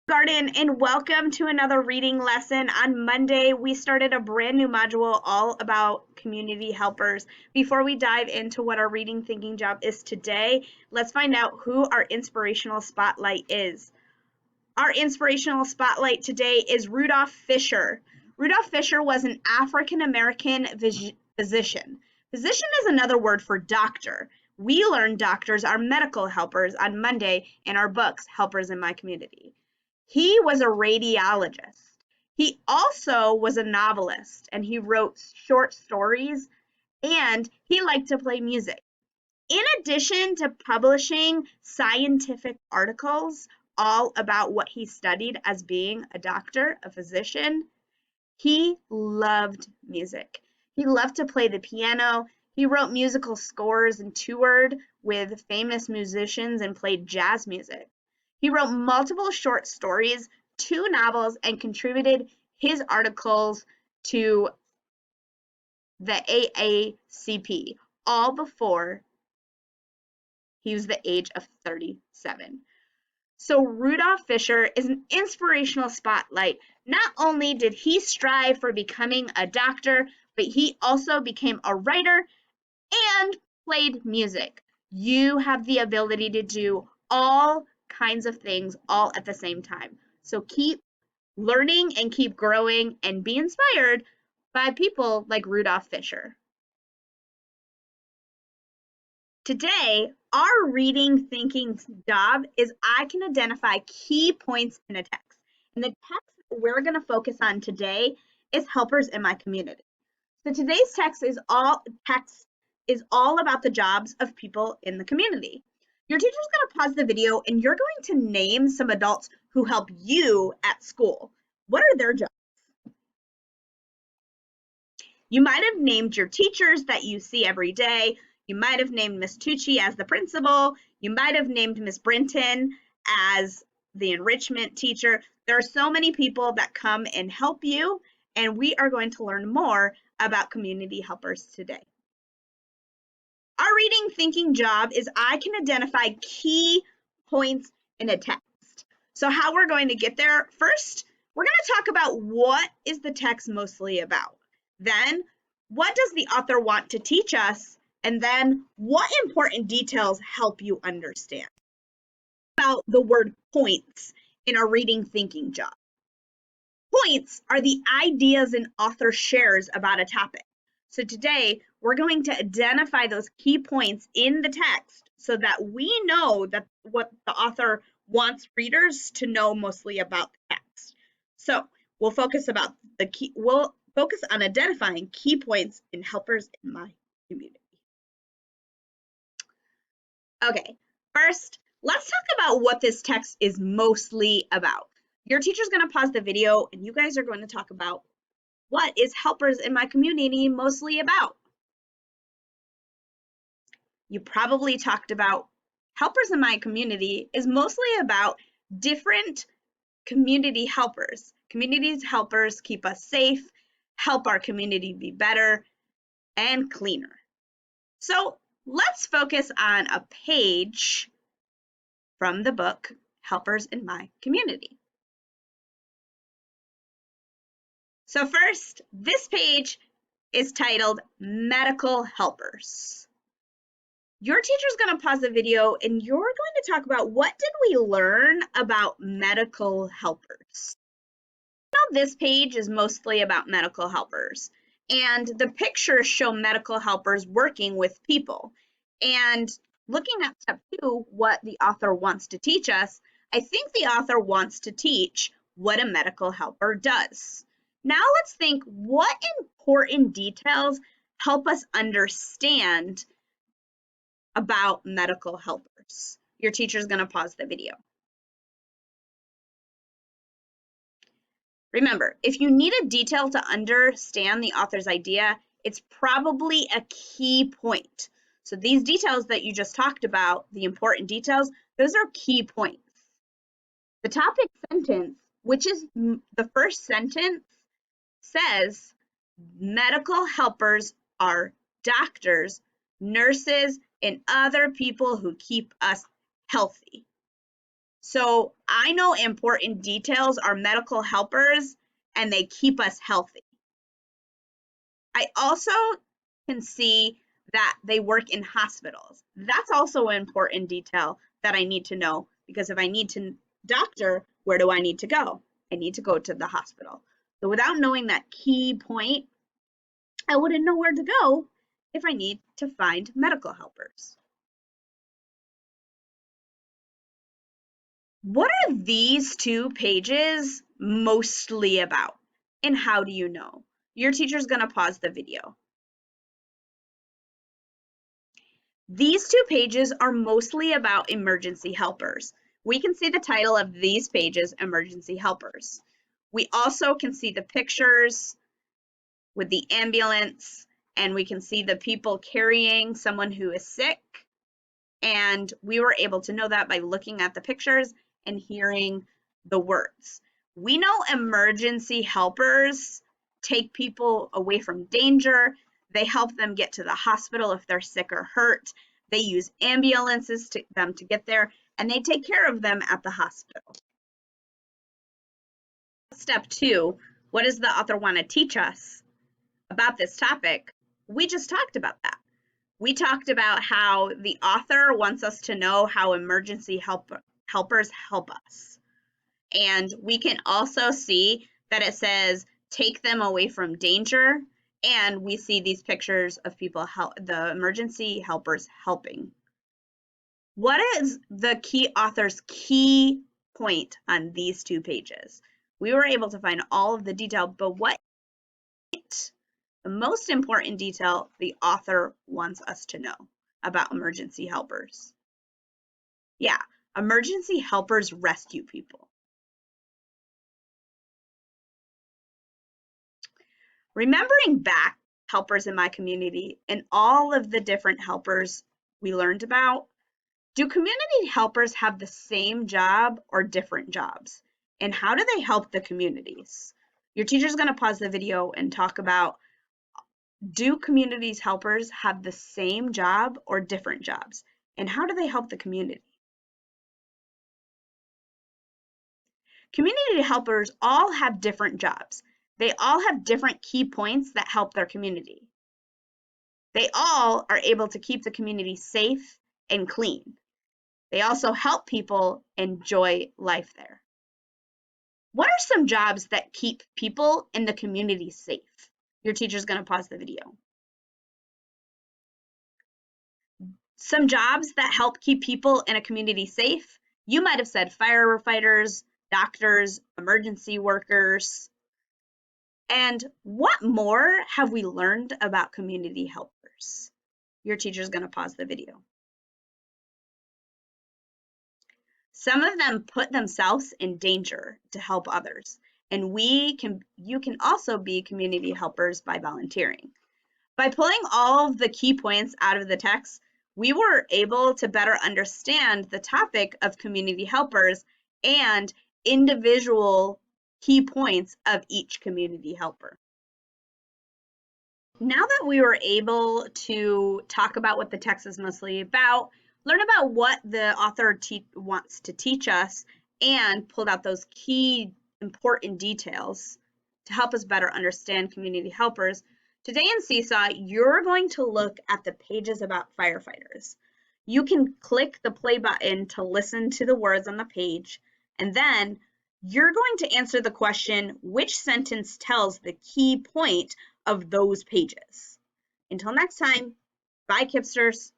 Garden, and welcome to another reading lesson. On Monday, we started a brand new module all about community helpers. Before we dive into what our reading thinking job is today, let's find out who our inspirational spotlight is. Our inspirational spotlight today is Rudolph Fisher. Rudolph Fisher was an African American physician. Physician is another word for doctor. We learned doctors are medical helpers on Monday in our books, Helpers in My Community. He was a radiologist. He also was a novelist, and he wrote short stories, and he liked to play music. In addition to publishing scientific articles all about what he studied as being a doctor, a physician, he loved music. He loved to play the piano. He wrote musical scores and toured with famous musicians and played jazz music. He wrote multiple short stories, 2 novels, and contributed his articles to the AACP, all before he was the age of 37. So Rudolph Fisher is an inspirational spotlight. Not only did he strive for becoming a doctor, but he also became a writer and played music. You have the ability to do all kinds of things all at the same time. So keep learning and keep growing and be inspired by people like Rudolph Fisher. Today, our reading thinking job is I can identify key points in a text. And the text we're going to focus on today is Helpers in My Community. So today's text is all about the jobs of people in the community. Your teacher's going to pause the video and you're going to name some adults who help you at school. What are their jobs? You might have named your teachers that you see every day. You might have named Miss Tucci as the principal. You might have named Miss Brinton as the enrichment teacher. There are so many people that come and help you, and we are going to learn more about community helpers today. Our reading thinking job is I can identify key points in a text. So how we're going to get there, first, we're going to talk about what is the text mostly about. Then, what does the author want to teach us? And then, what important details help you understand? About the word points in our reading thinking job. Points are the ideas an author shares about a topic. So today, we're going to identify those key points in the text so that we know that what the author wants readers to know mostly about the text. So we'll focus on identifying key points in Helpers in My Community. Okay, first, let's talk about what this text is mostly about. Your teacher's going to pause the video and you guys are going to talk about what is Helpers in My Community mostly about. You probably talked about Helpers in My Community is mostly about different community helpers. Community helpers keep us safe, help our community be better and cleaner. So let's focus on a page from the book, Helpers in My Community. So first, this page is titled Medical Helpers. Your teacher's going to pause the video and you're going to talk about what did we learn about medical helpers. Now this page is mostly about medical helpers, and the pictures show medical helpers working with people. And looking at step 2, what the author wants to teach us, I think the author wants to teach what a medical helper does. Now let's think what important details help us understand about medical helpers. Your teacher's going to pause the video. Remember, if you need a detail to understand the author's idea, it's probably a key point. So these details that you just talked about, the important details, those are key points. The topic sentence, which is the first sentence, says medical helpers are doctors, nurses, and other people who keep us healthy. So I know important details are medical helpers and they keep us healthy. I also can see that they work in hospitals. That's also an important detail that I need to know, because if I need to doctor, where do I need to go? I need to go to the hospital. So without knowing that key point, I wouldn't know where to go if I need to find medical helpers. What are these 2 pages mostly about? And how do you know? Your teacher's going to pause the video. These 2 pages are mostly about emergency helpers. We can see the title of these pages, Emergency Helpers. We also can see the pictures with the ambulance, and we can see the people carrying someone who is sick. And we were able to know that by looking at the pictures and hearing the words. We know emergency helpers take people away from danger. They help them get to the hospital if they're sick or hurt. They use ambulances to them to get there, and they take care of them at the hospital. Step 2, what does the author want to teach us about this topic? We just talked about that. We talked about how the author wants us to know how emergency helpers help us. And we can also see that it says, take them away from danger. And we see these pictures of people, the emergency helpers helping. What is the key author's key point on these 2 pages? We were able to find all of the detail, but what the most important detail the author wants us to know about emergency helpers? Yeah, emergency helpers rescue people. Remembering back helpers in my community and all of the different helpers we learned about, do community helpers have the same job or different jobs? And how do they help the communities? Your teacher's going to pause the video and talk about, do communities helpers have the same job or different jobs? And how do they help the community? Community helpers all have different jobs. They all have different key points that help their community. They all are able to keep the community safe and clean. They also help people enjoy life there. What are some jobs that keep people in the community safe? Your teacher's going to pause the video. Some jobs that help keep people in a community safe, you might have said firefighters, doctors, emergency workers. And what more have we learned about community helpers? Your teacher's going to pause the video. Some of them put themselves in danger to help others, and you can also be community helpers by volunteering. By pulling all of the key points out of the text, we were able to better understand the topic of community helpers and individual key points of each community helper. Now that we were able to talk about what the text is mostly about, learn about what the author wants to teach us, and pulled out those key important details to help us better understand community helpers, today in Seesaw, you're going to look at the pages about firefighters. You can click the play button to listen to the words on the page, and then you're going to answer the question, which sentence tells the key point of those pages? Until next time, bye, Kipsters.